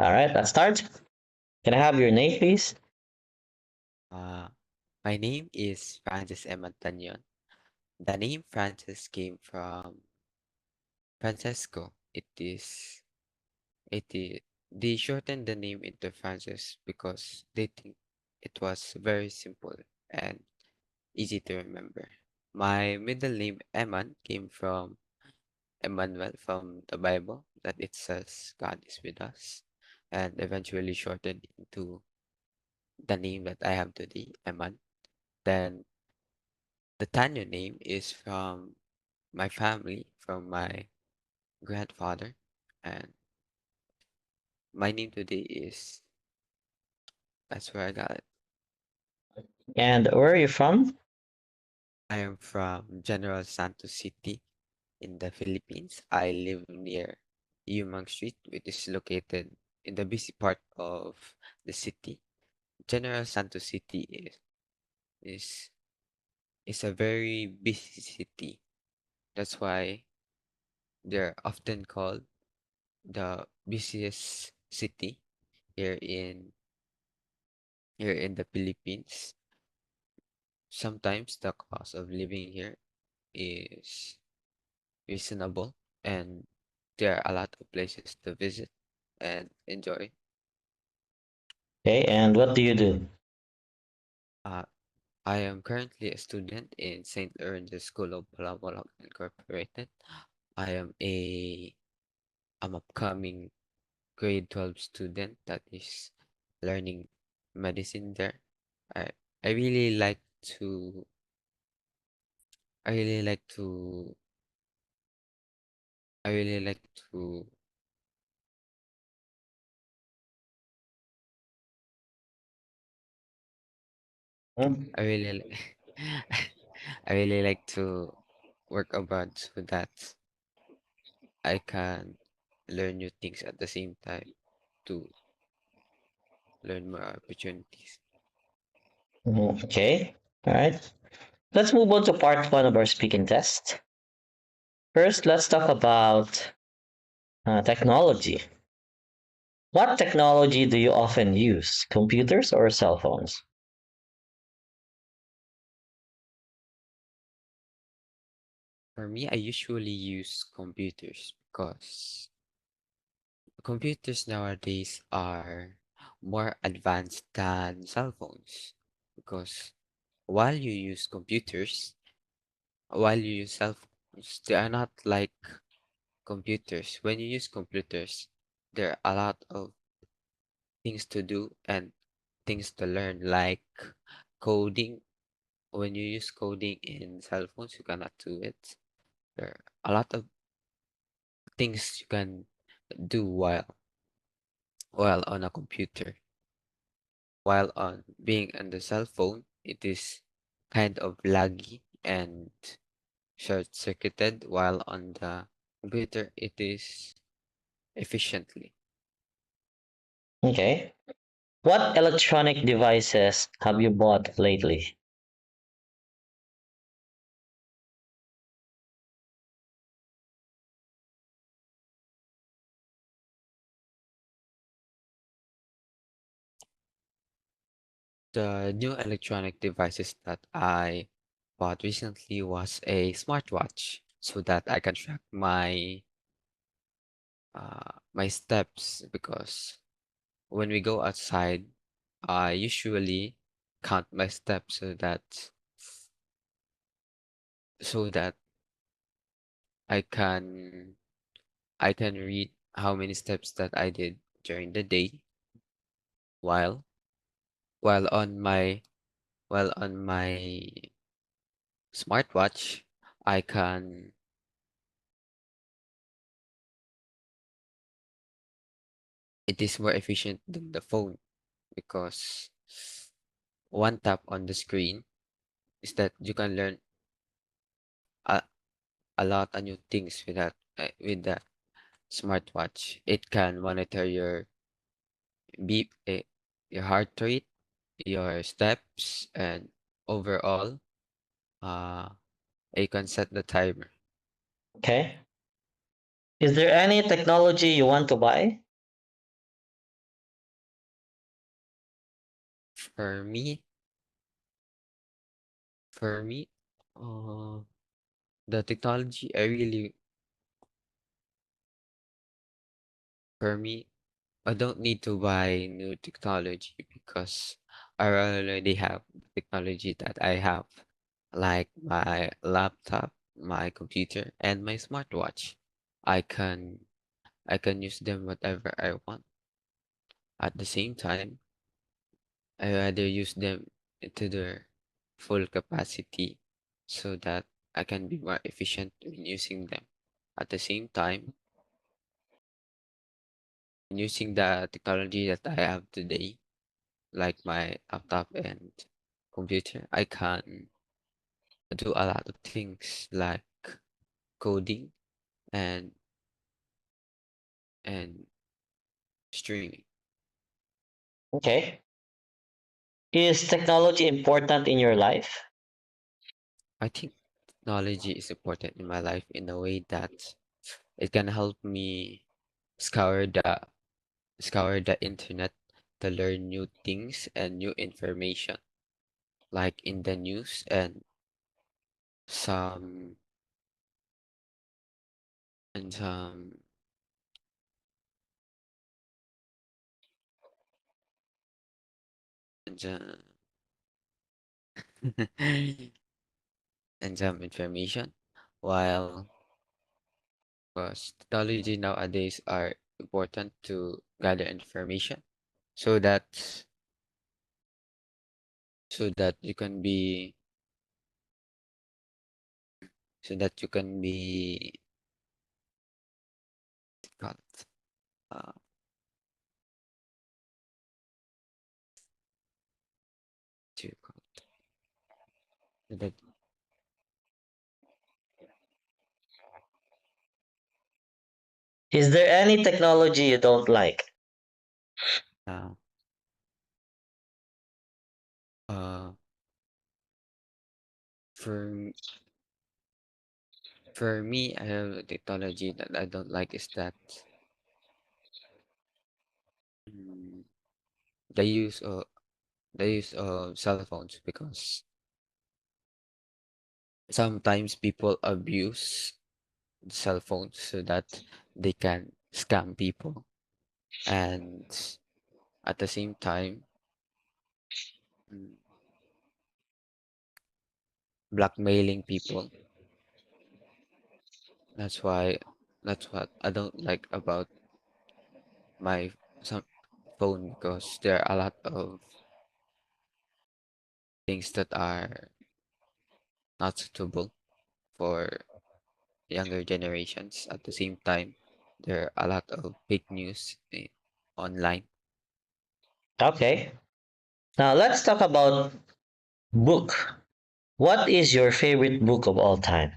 All right, let's start. Can I have your name, please? Uh, my name is Francis Emman. The name Francis came from Francesco. It is, they shortened the name into Francis because they think it was very simple and easy to remember. My middle name Emman came from Emmanuel from the Bible that it says God is with us and eventually shortened into the name that I have today, Emman. Then the Tanya name is from my family, from my grandfather, and my name today is that's where I got it. And where are you from? I am from General Santos City in the Philippines. I live near Yumang Street, which is located in the busy part of the city. General Santos City is is a very busy city. That's why they're often called the busiest city here in here in the Philippines. Sometimes the cost of living here is reasonable and there are a lot of places to visit and enjoy. Okay, and what do you do? Uh, I am currently a student in St. Lawrence's School of Palamalok Incorporated. I am an upcoming grade 12 student that is learning medicine there. I I really like to I really like to I really like to Hmm? I really I really like to work abroad so that I can learn new things at the same time to learn more opportunities. Okay, all right. Let's move on to part one of our speaking test. First, let's talk about technology. What technology do you often use? Computers or cell phones? For me, I usually use computers because computers nowadays are more advanced than cell phones. Because while you use computers, while you use cell phones, they are not like computers. When you use computers, there are a lot of things to do and things to learn, like coding. When you use coding in cell phones, you cannot do it. There are a lot of things you can do while on a computer. While on being on the cell phone, it is kind of laggy and short-circuited, while on the computer, it is efficiently. Okay. What electronic devices have you bought lately? The new electronic devices that I bought recently was a smartwatch so that I can track my steps because when we go outside, I usually count my steps so that I can I can read how many steps that I did during the day while while on my while on my smartwatch I can it is more efficient than the phone because one tap on the screen is that you can learn a, a lot of new things with the smartwatch. It can monitor beep your heart rate, your steps, and overall, uh, you can set the timer. Okay. Is there any technology you want to buy? For me, for me, uh, the technology I really, for me, I don't need to buy new technology because I already have the technology that I have, like my laptop, my computer, and my smartwatch. I can I can use them whatever I want. At the same time, I rather use them to their full capacity so that I can be more efficient in using them. At the same time, in using the technology that I have today, like my laptop and computer, I can do a lot of things like coding and and streaming. Okay. Is technology important in your life? I think technology is important in my life in a way that it can help me scour the scour the internet to learn new things and new information, like in the news some and some and and some information. While because technology nowadays are important to gather information so that you can be so that you can be called, uh, what do you call it? That Is there any technology you don't like? uh, uh, for for me, I have a technology that I don't like is that mm, the use of cell phones because sometimes people abuse cell phones so that they can scam people and at the same time mm, blackmailing people. That's why that's what I don't like about my some phone because there are a lot of things that are not suitable for younger generations. At the same time, there are a lot of fake news online. Okay. Now let's talk about book. What is your favorite book of all time?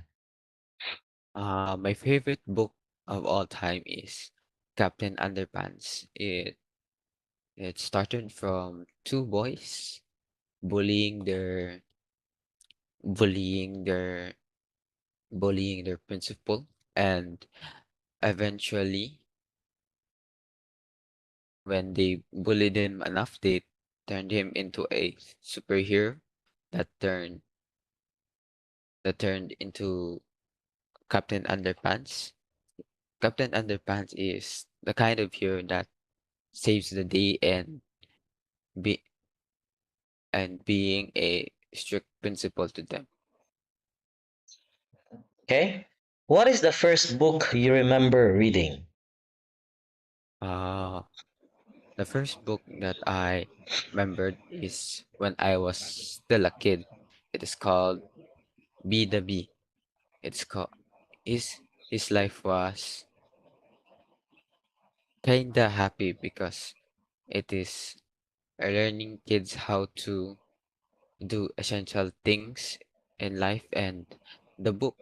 My favorite book of all time is Captain Underpants. It started from two boys bullying their bullying their bullying their principal, and eventually, when they bullied him enough, they turned him into a superhero that turned into Captain Underpants. Captain Underpants is the kind of hero that saves the day be being a strict principal to them. Okay. What is the first book you remember reading? Uh, the first book that I remembered is when I was still a kid. It is called Be the Bee. It's called his life was kinda happy because it is learning kids how to do essential things in life, and the book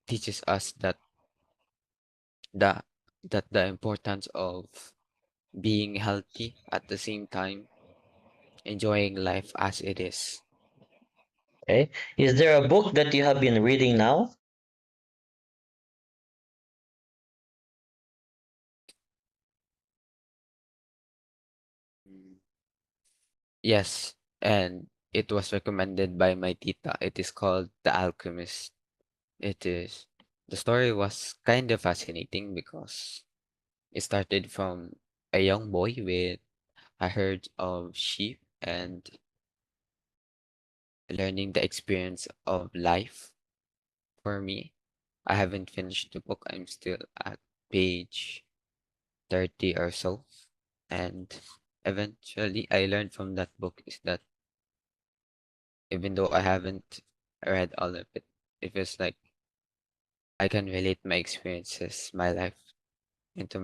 teaches us the the importance of being healthy at the same time enjoying life as it is. Okay. Is there a book that you have been reading now? Mm. Yes, and it was recommended by my tita. It is called The Alchemist. It is the story was kind of fascinating because it started from a young boy with a herd of sheep and learning the experience of life. For me, I haven't finished the book. I'm still at page 30 or so. And eventually, I learned from that book is that even though I haven't read all of it, it feels like I can relate my experiences, my life into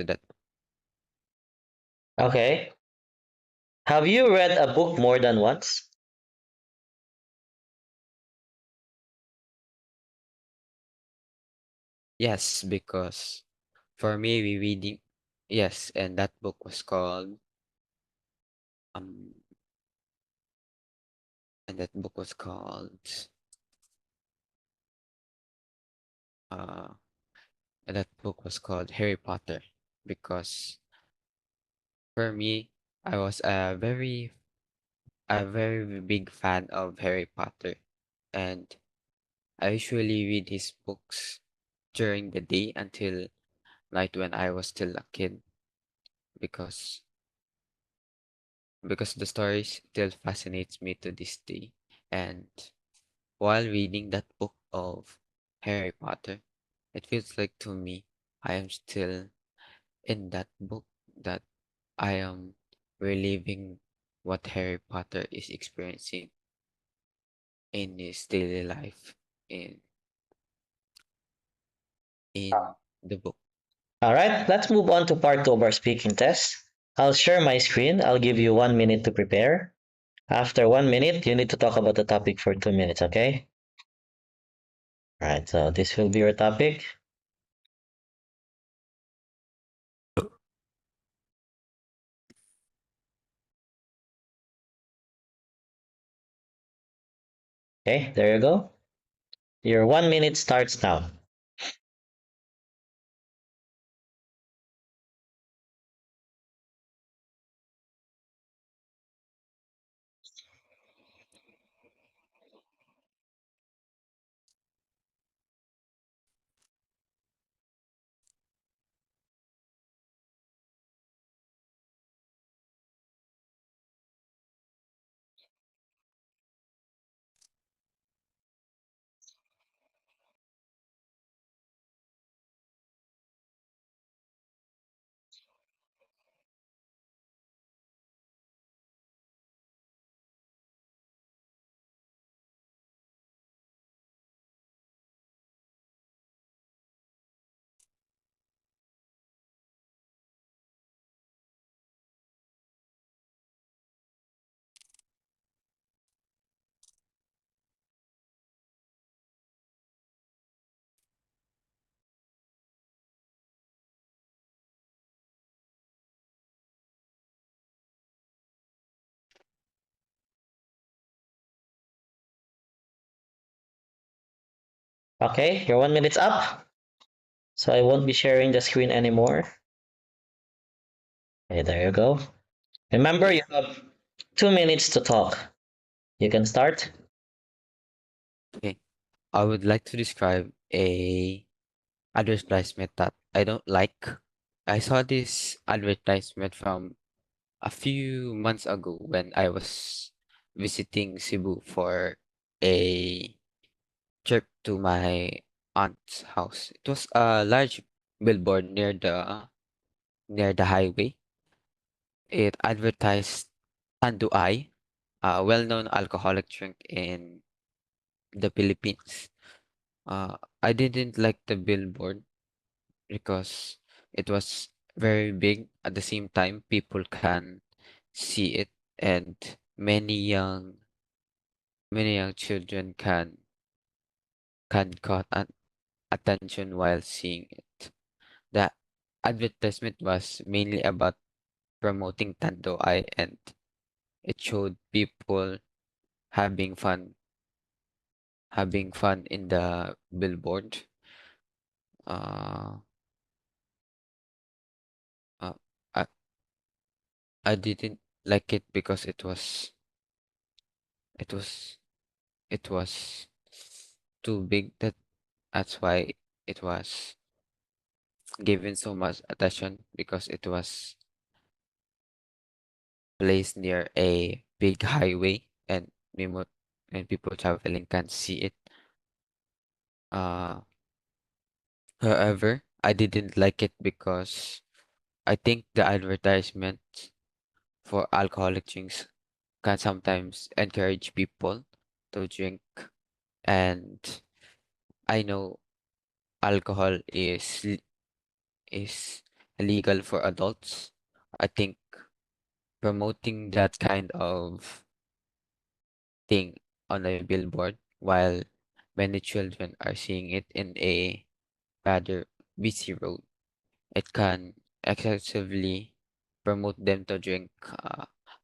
that. Okay. Have you read a book more than once? Yes, because for me, yes, and that book was called, um, and that book was called, uh, and that book was called Harry Potter, because for me, I was a very big fan of Harry Potter, and I usually read his books during the day until night when I was still a kid, because the story still fascinates me to this day. And while reading that book of Harry Potter, it feels like to me I am still in that book, that I am reliving what Harry Potter is experiencing in his daily life in the book. All right, let's move on to part two of our speaking test. I'll share my screen. I'll give you 1 minute to prepare. After 1 minute, you need to talk about the topic for 2 minutes, okay? All right, so this will be your topic. Okay, there you go. Your 1 minute starts now. Okay, your 1 minute's up. So I won't be sharing the screen anymore. Okay, there you go. Remember, Okay. you have 2 minutes to talk. You can start. Okay. I would like to describe a advertisement that I don't like. I saw this advertisement from a few months ago when I was visiting Cebu for a trip to my aunt's house. It was a large billboard near the highway. It advertised Tanduay, a well-known alcoholic drink in the Philippines. I didn't like the billboard because it was very big. At the same time, people can see it, and many young children can caught attention while seeing it. The advertisement was mainly about promoting Tandoai, and it showed people having fun in the billboard. Uh, uh, I, I didn't like it because it was it was it was too big, that's why it was given so much attention, because it was placed near a big highway, and remote and people traveling can see it. Uh, However, I didn't like it because I think the advertisement for alcoholic drinks can sometimes encourage people to drink, and I know alcohol is legal for adults. I think promoting that kind of thing on a billboard while many children are seeing it in a rather busy road, it can excessively promote them to drink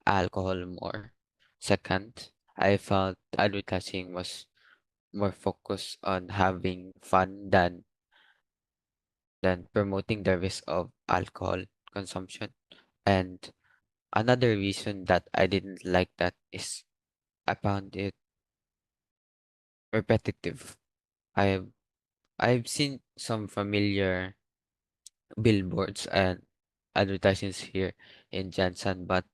alcohol more. Second, I felt advertising was more focused on having fun than promoting the risk of alcohol consumption. And another reason that I didn't like that is I found it repetitive. I've I've seen some familiar billboards and advertisements here in Jansan, but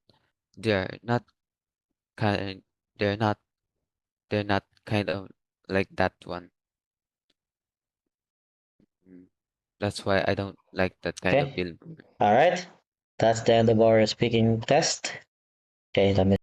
they're not kind they're not they're not kind of like that one. Mm. That's why I don't like that kind of Okay. billboard. All right. That's the end of our speaking test. Okay, let me